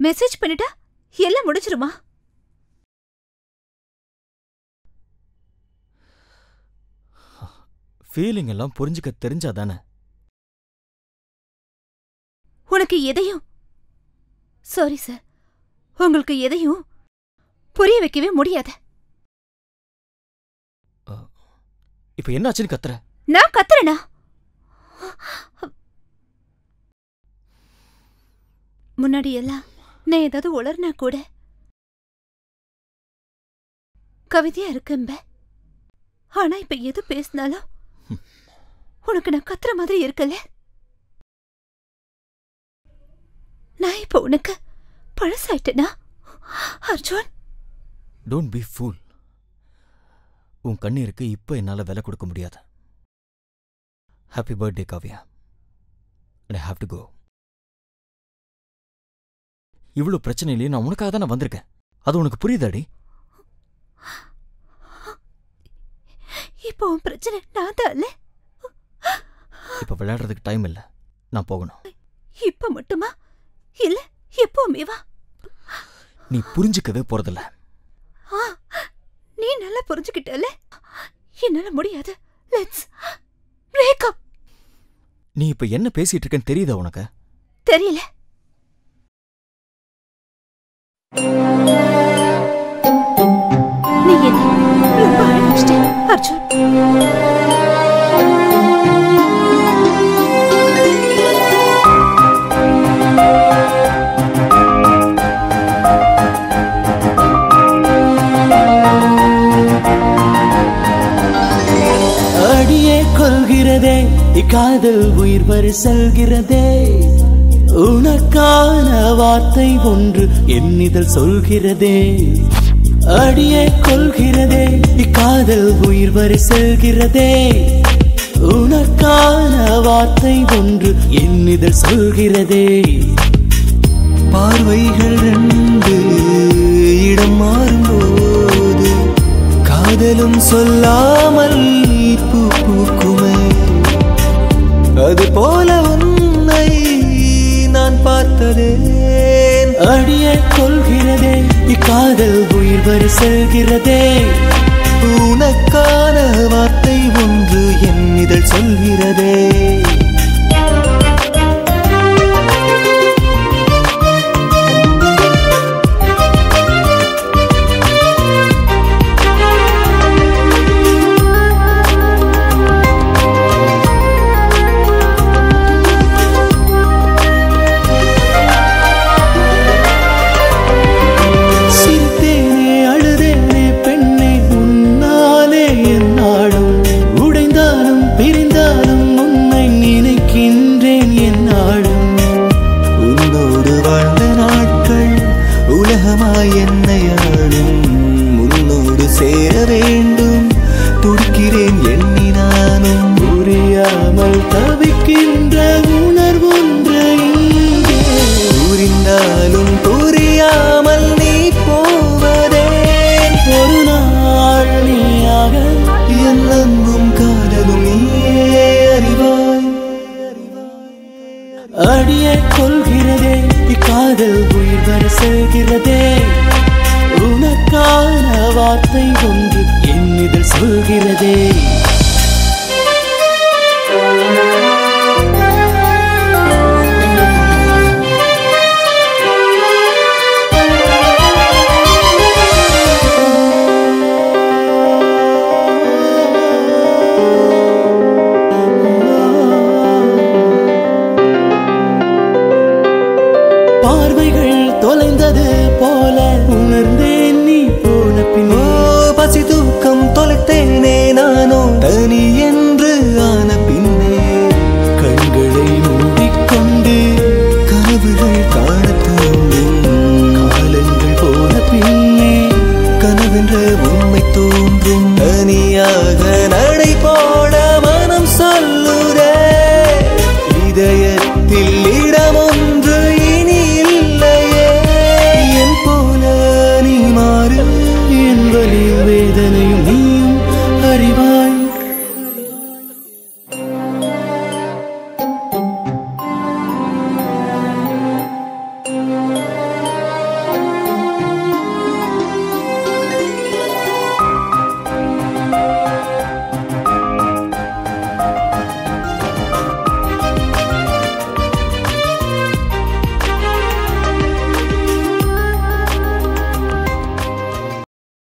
Message பண்ணிட்டா எல்லாம் முடிச்சிருமா? Feeling எல்லாம் புரிஞ்சுக்க தெரிஞ்சாதானே. உனக்கு எதையும் சாரி சார், உங்களுக்கு எதையும் புரிய வைக்கவே முடியாது. இப்ப என்ன ஆச்சுன்னு கத்துற? நான் கத்துறேனா? முன்னாடி எல்லாம் நான் ஏதாவது உளர்னா கூட கவிதையா இருக்கம்ப. ஆனா இப்ப எது பேசினாலும் உனக்கு நான் கத்துற மாதிரி இருக்கல. நான் இப்ப உனக்கு பழசாயிட்டேனா அர்ஜுன்? Don't be fool. உன் கண்ணீருக்கு இப்ப என்னால விலை கொடுக்க முடியாது. Happy birthday Kavya. I have to go. இவ்வளவு பிரச்சனையிலேயே நான் உனக்காக தான் வந்திருக்கேன். அது உனக்கு புரியுதாடி? இப்போ உன் பிரச்சனை நான் தான் இல்ல. இப்ப விளையாடுறதுக்கு டைம் இல்ல, நான் போகணும். இப்ப மட்டுமா இல்ல எப்பவுமே வா? நீ புரிஞ்சுக்கவே போறதில்ல. நீ நல்லா புரிஞ்சுக்கிட்டல. என்னால முடியாது. Let's break up. நீ இப்ப என்ன பேசிட்டு இருக்கேன்னு தெரியுதா உனக்கு? தெரியல. நீ என்ன ரொம்ப அழகிட்ட அர்ஜுன். அடியே கொள்கிறதே இக்காதல் உயிர் வரை செல்கிறதே. உனக்கான வார்த்தை ஒன்று என்னிதழ் சொல்கிறதே. அடியே கொள்கிறதே இக்காதல் உயிர் வரை செல்கிறதே. உனக்கான வார்த்தை ஒன்று என்னிதழ் சொல்கிறதே. பார்வைகள் ரெண்டு இடம் மாறும்போது காதலும் சொல்லாமல் பூ பூக்குமே. அது போல உன்னை நான் பார்த்ததே. அடியே கொள்கிறதே இக்காதல் உயிர் வரை செல்கிறதே. உனக்கான வார்த்தை ஒன்று என்னிதழ் சொல்கிறதே.